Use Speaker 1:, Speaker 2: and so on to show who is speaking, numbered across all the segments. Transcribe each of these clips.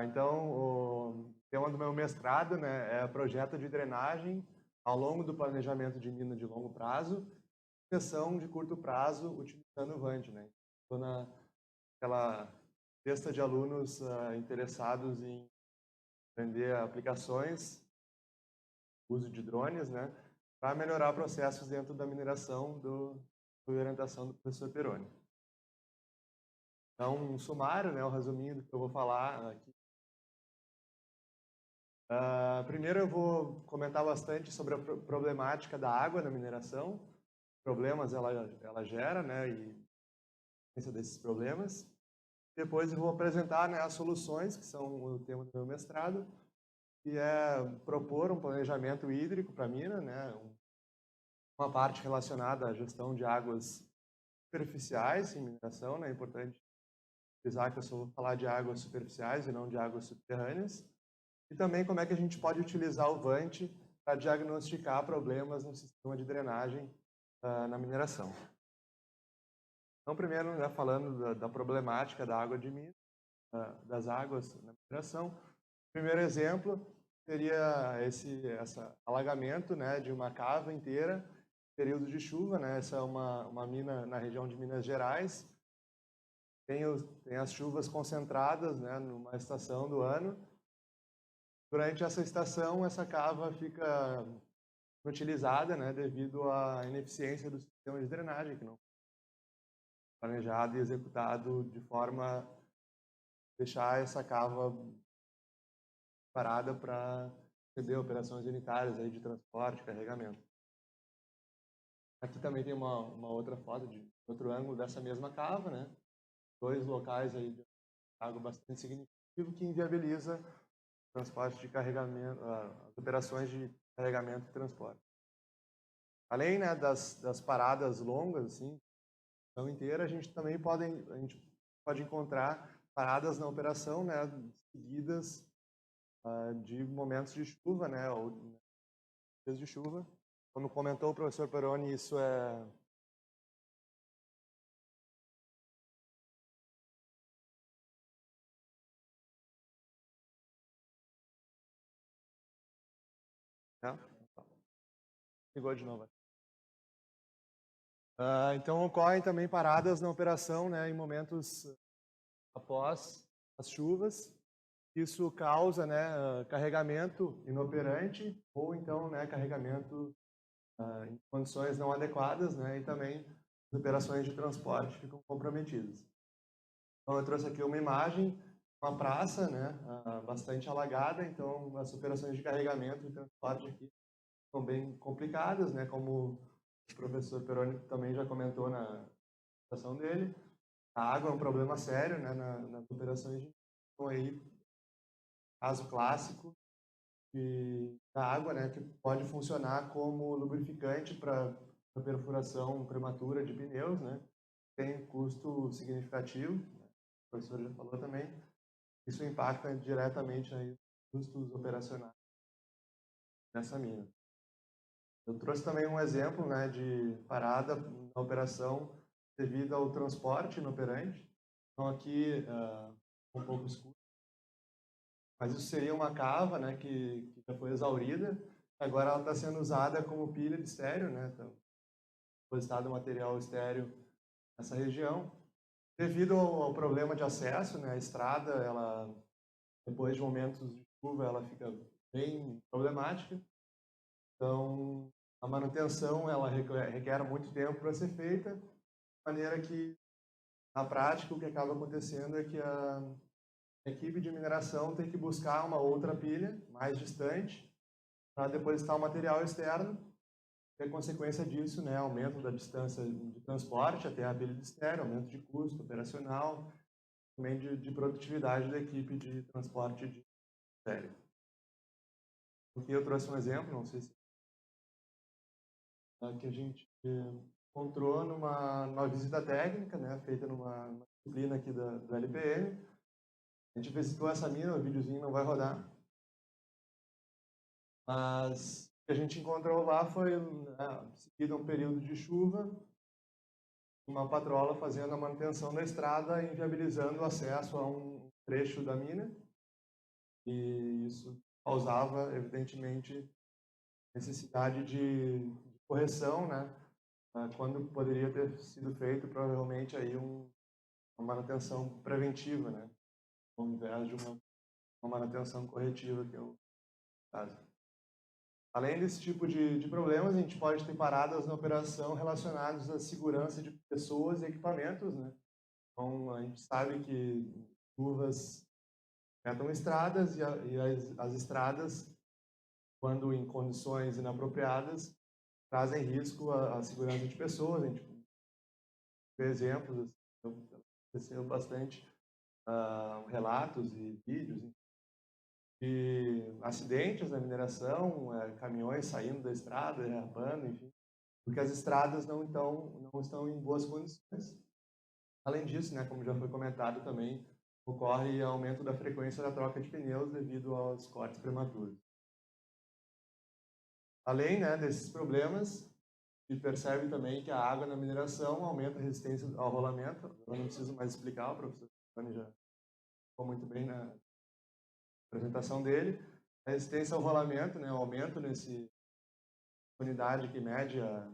Speaker 1: Então, o tema do meu mestrado, né, é projeto de drenagem ao longo do planejamento de mina de longo prazo, proteção de curto prazo utilizando o VAND, né? Estou naquela lista de alunos interessados em aprender aplicações, uso de drones, né, para melhorar processos dentro da mineração da orientação do professor Peroni. Então, um sumário, né, um resuminho do que eu vou falar aqui. Primeiro eu vou comentar bastante sobre a problemática da água na mineração, problemas ela gera, né, e desses problemas. Depois eu vou apresentar, né, as soluções, que são o tema do meu mestrado, que é propor um planejamento hídrico para a mina, né, uma parte relacionada à gestão de águas superficiais em mineração, né, é importante frisar que eu só vou falar de águas superficiais e não de águas subterrâneas. E também como é que a gente pode utilizar o VANT para diagnosticar problemas no sistema de drenagem na mineração. Então, primeiro, né, falando da problemática da água de mina, das águas na mineração. O primeiro exemplo seria esse alagamento, né, de uma cava inteira, período de chuva, né? Essa é uma mina na região de Minas Gerais. Tem as chuvas concentradas, né, numa estação do ano. Durante essa estação, essa cava fica utilizada, né, devido à ineficiência do sistema de drenagem, que não foi planejado e executado de forma a deixar essa cava parada para receber operações unitárias aí de transporte, carregamento. Aqui também tem uma outra foto de outro ângulo dessa mesma cava, né? Dois locais aí de água bastante significativo que inviabiliza o transporte de carregamento, as operações de carregamento e transporte. Além, né, das paradas longas, assim, então inteira, a gente pode encontrar paradas na operação, né, seguidas de momentos de chuva, né, ou dias de chuva. Como comentou o professor Peroni, isso é né? Ligou de novo. Então ocorrem também paradas na operação, né, em momentos após as chuvas. Isso causa, né, carregamento inoperante ou então, né, carregamento em condições não adequadas, né, e também as operações de transporte ficam comprometidas. Então eu trouxe aqui uma imagem, uma praça, né, bastante alagada, então as operações de carregamento e transporte aqui são bem complicadas, né, como o professor Peroni também já comentou na apresentação dele. A água é um problema sério, né, nas operações de então aí caso clássico da água, né, que pode funcionar como lubrificante para a perfuração prematura de pneus, né, tem custo significativo, né, o professor já falou também, isso impacta diretamente aí os custos operacionais nessa mina. Eu trouxe também um exemplo, né, de parada na operação devido ao transporte inoperante. Então aqui um pouco escuro, mas isso seria uma cava, né, que já foi exaurida. Agora ela está sendo usada como pilha de estéreo, né, então, depositado material estéreo nessa região. Devido ao problema de acesso, né, a estrada, ela depois de momentos de chuva, ela fica bem problemática. Então, a manutenção ela requer muito tempo para ser feita, de maneira que, na prática, o que acaba acontecendo é que a equipe de mineração tem que buscar uma outra pilha mais distante para depositar o material externo. E a consequência disso, né, aumento da distância de transporte até a pilha de estéreo, aumento de custo operacional, também de produtividade da equipe de transporte de estéreo. Aqui eu trouxe um exemplo, não sei se que a gente encontrou numa visita técnica, né, feita numa disciplina aqui do LPM. A gente visitou essa mina, o videozinho não vai rodar, mas o que a gente encontrou lá foi, né, seguido um período de chuva, uma patrola fazendo a manutenção da estrada, inviabilizando o acesso a um trecho da mina. e isso causava, evidentemente, necessidade de correção, né? Quando poderia ter sido feito, provavelmente, aí uma manutenção preventiva, né? Ao invés de uma manutenção corretiva, que é o caso. Além desse tipo de problemas, a gente pode ter paradas na operação relacionadas à segurança de pessoas e equipamentos, né? Então, a gente sabe que chuvas afetam estradas e as estradas, quando em condições inapropriadas, trazem risco à segurança de pessoas. A gente vê exemplos, aconteceu bastante relatos e vídeos de acidentes na mineração, caminhões saindo da estrada, derrapando, enfim, porque as estradas não estão em boas condições. Além disso, né, como já foi comentado também, ocorre aumento da frequência da troca de pneus devido aos cortes prematuros. Além, né, desses problemas, se percebe também que a água na mineração aumenta a resistência ao rolamento. Eu não preciso mais explicar, o professor Tony já ficou muito bem na apresentação dele. A resistência ao rolamento, né, o aumento nesse unidade que mede a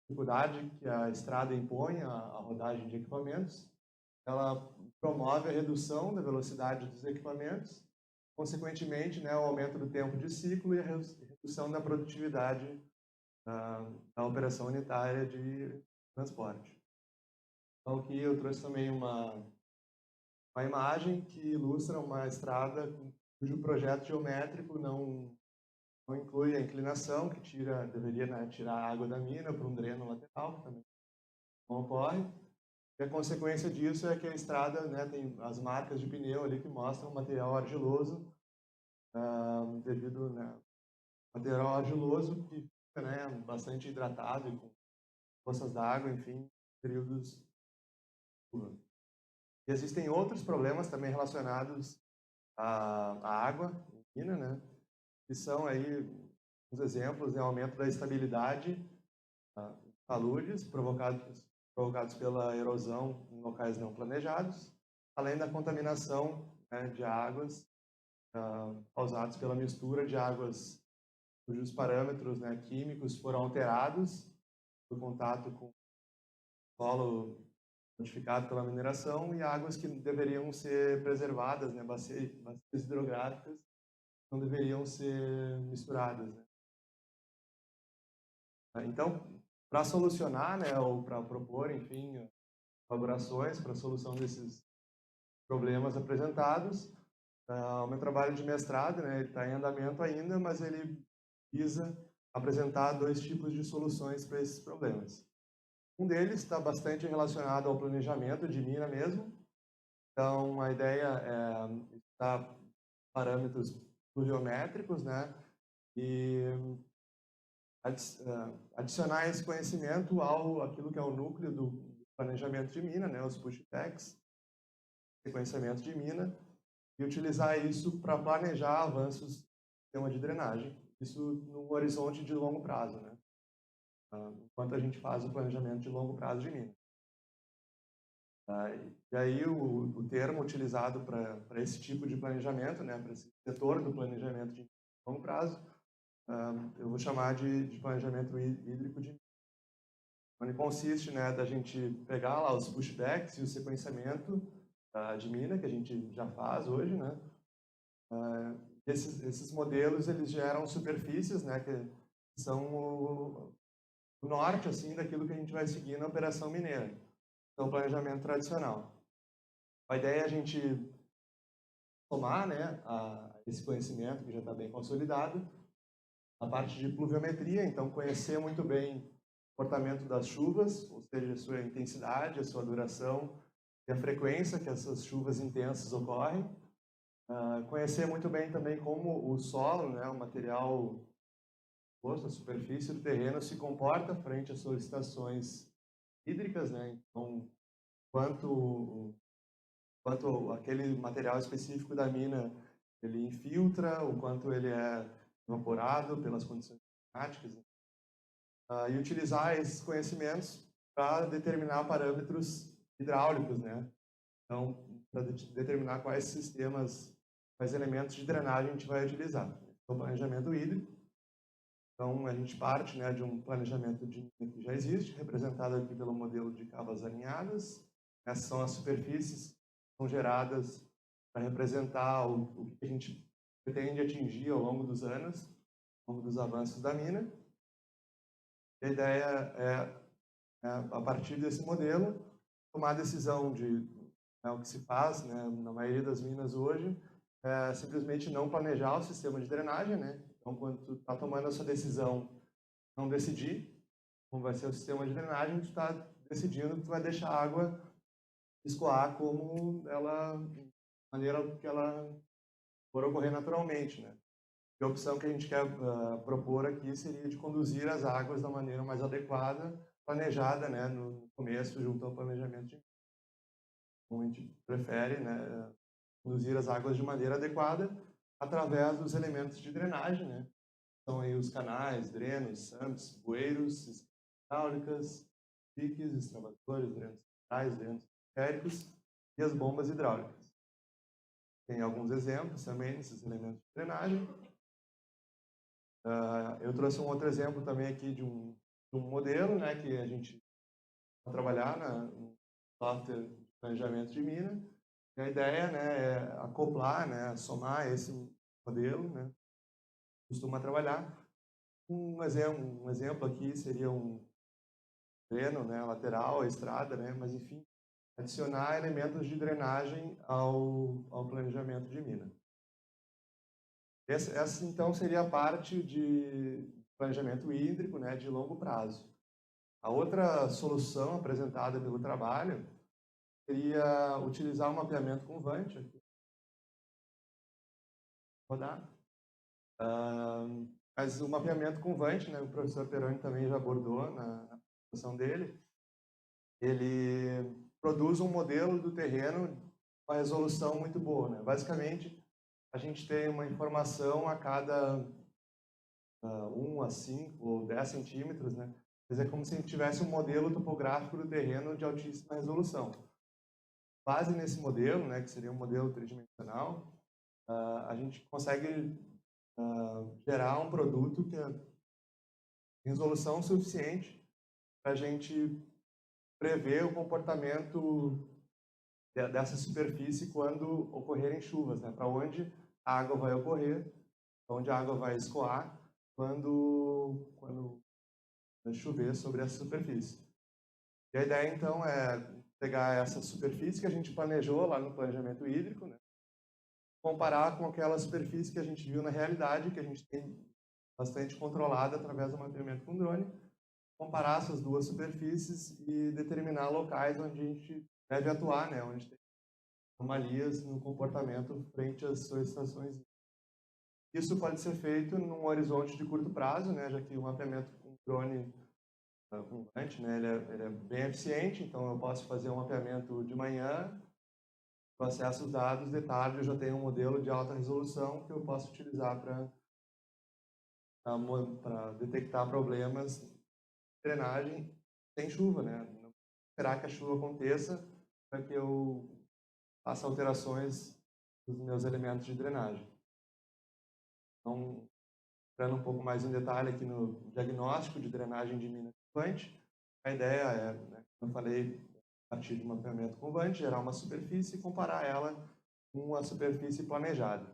Speaker 1: dificuldade que a estrada impõe à rodagem de equipamentos. Ela promove a redução da velocidade dos equipamentos, consequentemente, né, o aumento do tempo de ciclo e a redução da produtividade da operação unitária de transporte. Então, aqui eu trouxe também uma imagem que ilustra uma estrada cujo projeto geométrico não inclui a inclinação, que deveria, né, tirar a água da mina para um dreno lateral, que também não ocorre. E a consequência disso é que a estrada, né, tem as marcas de pneu ali que mostram material argiloso, devido, né, material argiloso que fica, né, bastante hidratado e com poças d'água, enfim, períodos. E existem outros problemas também relacionados à água em mina, né, que são aí os exemplos, né, aumento da estabilidade de taludes provocados pela erosão em locais não planejados, além da contaminação, né, de águas causados pela mistura de águas cujos parâmetros, né, químicos foram alterados por contato com o solo modificado pela mineração e águas que deveriam ser preservadas, né, bacias hidrográficas, não deveriam ser misturadas, né. Então, para solucionar, né, ou para propor, enfim, colaborações para a solução desses problemas apresentados, o meu trabalho de mestrado, né, ele está em andamento ainda, mas ele visa apresentar dois tipos de soluções para esses problemas. Um deles está bastante relacionado ao planejamento de mina mesmo. Então, a ideia é estar parâmetros pluviométricos, né, e adicionar esse conhecimento aquilo que é o núcleo do planejamento de mina, né, os push-backs, sequenciamento de mina, e utilizar isso para planejar avanços do sistema de drenagem, isso no horizonte de longo prazo, né, enquanto a gente faz o planejamento de longo prazo de mina. E aí o termo utilizado para esse tipo de planejamento, né, para esse setor do planejamento de longo prazo, eu vou chamar de planejamento hídrico de mina, onde consiste, né, da gente pegar lá os pushbacks e o sequenciamento de mina, que a gente já faz hoje, né. Esses modelos, eles geram superfícies, né, que são o norte, assim, daquilo que a gente vai seguir na operação mineira. Então, planejamento tradicional. A ideia é a gente somar, né, esse conhecimento que já está bem consolidado, a parte de pluviometria, então conhecer muito bem o comportamento das chuvas, ou seja, a sua intensidade, a sua duração e a frequência que essas chuvas intensas ocorrem. Conhecer muito bem também como o solo, né, o material posto, a superfície do terreno se comporta frente às solicitações hídricas, né? Então, quanto aquele material específico da mina ele infiltra, o quanto ele é evaporado pelas condições climáticas, e utilizar esses conhecimentos para determinar parâmetros hidráulicos, né? Então, para determinar quais sistemas quais elementos de drenagem a gente vai utilizar. O planejamento hídrico. Então, a gente parte, né, de um planejamento de mina que já existe, representado aqui pelo modelo de cavas alinhadas. Essas são as superfícies que são geradas para representar o que a gente pretende atingir ao longo dos anos, ao longo dos avanços da mina. E a ideia a partir desse modelo, tomar a decisão de o que se faz, né, na maioria das minas hoje, é simplesmente não planejar o sistema de drenagem, né? Então, quando tu está tomando essa decisão, não decidir como vai ser o sistema de drenagem, tu está decidindo que tu vai deixar a água escoar como ela, maneira que ela for ocorrer naturalmente, né? E a opção que a gente quer propor aqui seria de conduzir as águas da maneira mais adequada, planejada, né, no começo, junto ao planejamento de então, a gente prefere, né, conduzir as águas de maneira adequada através dos elementos de drenagem, né? São aí os canais, drenos, santos, bueiros, hidráulicas, piques, extravasores, drenos centrais, drenos periféricos e as bombas hidráulicas. Tem alguns exemplos também desses elementos de drenagem. Eu trouxe um outro exemplo também aqui de um modelo, né, que a gente vai trabalhar no software de planejamento de mina. E a ideia, né, é acoplar, né, somar esse modelo, né, costuma trabalhar. Um exemplo aqui seria um dreno, né, lateral, a estrada, né, mas enfim, adicionar elementos de drenagem ao planejamento de mina. Essa então seria a parte de planejamento hídrico, né, de longo prazo. A outra solução apresentada pelo trabalho seria utilizar o mapeamento com Vant. Rodar. Mas o mapeamento com Vant, né, o professor Peroni também já abordou na apresentação dele, ele produz um modelo do terreno com uma resolução muito boa, né? Basicamente, a gente tem uma informação a cada 1 a 5 ou 10 centímetros, né? Mas é como se a gente tivesse um modelo topográfico do terreno de altíssima resolução. Base nesse modelo, né, que seria um modelo tridimensional, a gente consegue gerar um produto que tem resolução suficiente para a gente prever o comportamento dessa superfície quando ocorrerem chuvas, né? Para onde a água vai ocorrer, para onde a água vai escoar quando chover sobre essa superfície. E a ideia, então, é pegar essa superfície que a gente planejou lá no planejamento hídrico, né? Comparar com aquela superfície que a gente viu na realidade, que a gente tem bastante controlada através do mapeamento com drone, comparar essas duas superfícies e determinar locais onde a gente deve atuar, né? Onde tem anomalias no comportamento frente às solicitações. Isso pode ser feito num horizonte de curto prazo, né? Já que o mapeamento com drone com Vant, né? Ele é bem eficiente, então eu posso fazer um mapeamento de manhã, eu acesso os dados, de tarde eu já tenho um modelo de alta resolução que eu posso utilizar para detectar problemas de drenagem sem chuva, né? Não esperar que a chuva aconteça para que eu faça alterações nos meus elementos de drenagem. Então, entrando um pouco mais em detalhe aqui no diagnóstico de drenagem de mina com Vant, a ideia é, né, como eu falei, a partir de um mapeamento com Vant, gerar uma superfície e comparar ela com a superfície planejada.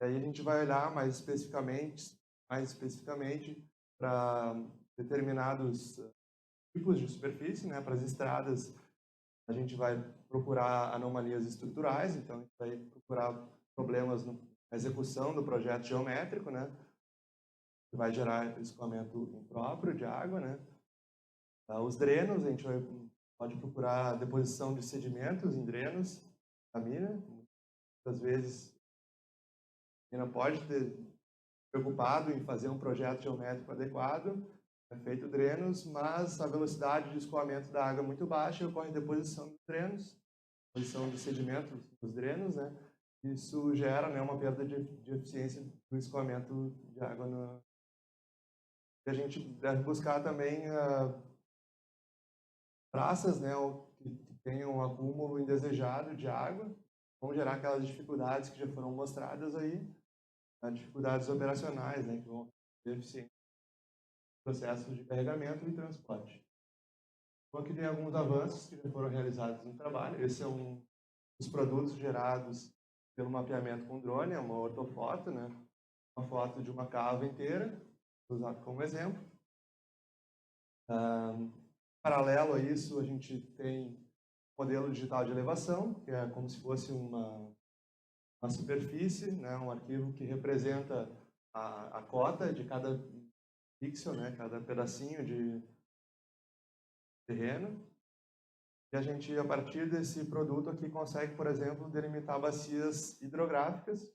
Speaker 1: E aí a gente vai olhar mais especificamente para determinados tipos de superfície, né? Para as estradas, a gente vai procurar anomalias estruturais, então a gente vai procurar problemas na execução do projeto geométrico, né? Que vai gerar escoamento impróprio de água, né? Os drenos, a gente pode procurar deposição de sedimentos em drenos da mina. Muitas vezes a mina pode ter preocupado em fazer um projeto geométrico adequado, é feito drenos, mas a velocidade de escoamento da água é muito baixa e ocorre deposição dos drenos, deposição de sedimentos nos drenos, né? Isso gera, né, uma perda de eficiência do escoamento de água. E a gente deve buscar também praças, né, que tenham um acúmulo indesejado de água. vão gerar aquelas dificuldades que já foram mostradas aí, dificuldades operacionais, né, que vão ter eficiência no processo de carregamento e transporte. Então, aqui tem alguns avanços que já foram realizados no trabalho. Esse é um dos produtos gerados pelo mapeamento com drone, é uma ortofoto, né, uma foto de uma cava inteira, usado como exemplo. Paralelo a isso, a gente tem modelo digital de elevação, que é como se fosse uma superfície, né, um arquivo que representa a cota de cada pixel, né, cada pedacinho de terreno. E a gente, a partir desse produto aqui, consegue, por exemplo, delimitar bacias hidrográficas.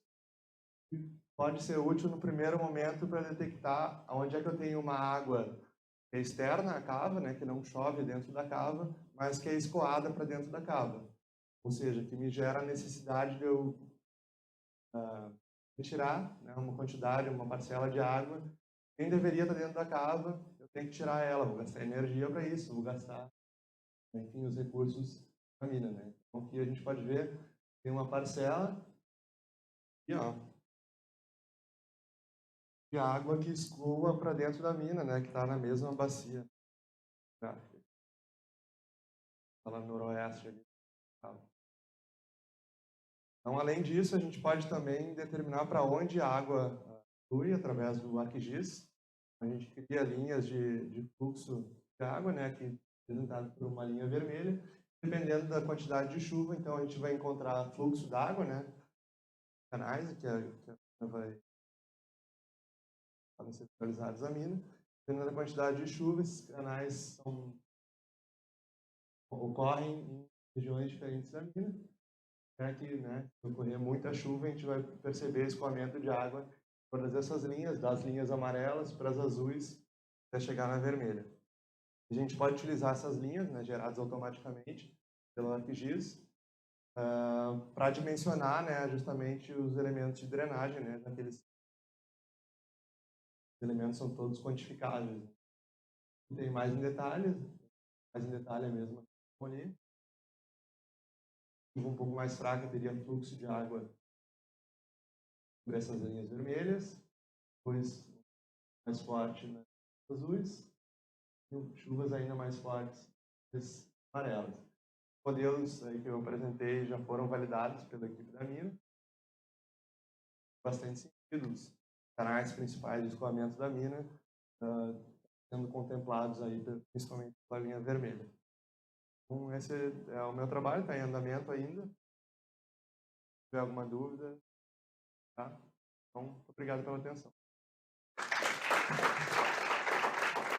Speaker 1: Pode ser útil no primeiro momento para detectar onde é que eu tenho uma água que é externa à cava, né, que não chove dentro da cava, mas que é escoada para dentro da cava. Ou seja, que me gera a necessidade de eu retirar, né, uma quantidade, uma parcela de água. Quem deveria estar dentro da cava, eu tenho que tirar ela, vou gastar energia para isso, vou gastar, enfim, os recursos da mina, né? Então aqui a gente pode ver, tem uma parcela e, ó, de água que escoa para dentro da mina, né, que está na mesma bacia. Está lá no noroeste ali. Então, além disso, a gente pode também determinar para onde a água flui através do ArcGIS. A gente cria linhas de fluxo de água, né, aqui representado por uma linha vermelha. Dependendo da quantidade de chuva, então a gente vai encontrar fluxo d'água, né, canais, que vai ser localizados a mina. Dependendo da quantidade de chuva, esses canais ocorrem em regiões diferentes da mina. Que, né, se ocorrer muita chuva, a gente vai perceber escoamento de água em todas essas linhas, das linhas amarelas para as azuis, até chegar na vermelha. A gente pode utilizar essas linhas, né, geradas automaticamente pelo ArcGIS, para dimensionar, né, justamente os elementos de drenagem, né, aqueles elementos são todos quantificáveis. Tem mais em detalhe a mesma ali. Um pouco mais fraca teria fluxo de água por essas linhas vermelhas, depois mais forte nas azuis, e chuvas ainda mais fortes nas amarelas. Modelos aí que eu apresentei já foram validados pela equipe da mina. Bastante sentido, os canais principais de escoamento da mina sendo contemplados aí principalmente pela linha vermelha. Então, esse é o meu trabalho, está em andamento ainda. Se tiver alguma dúvida, tá? Então, obrigado pela atenção.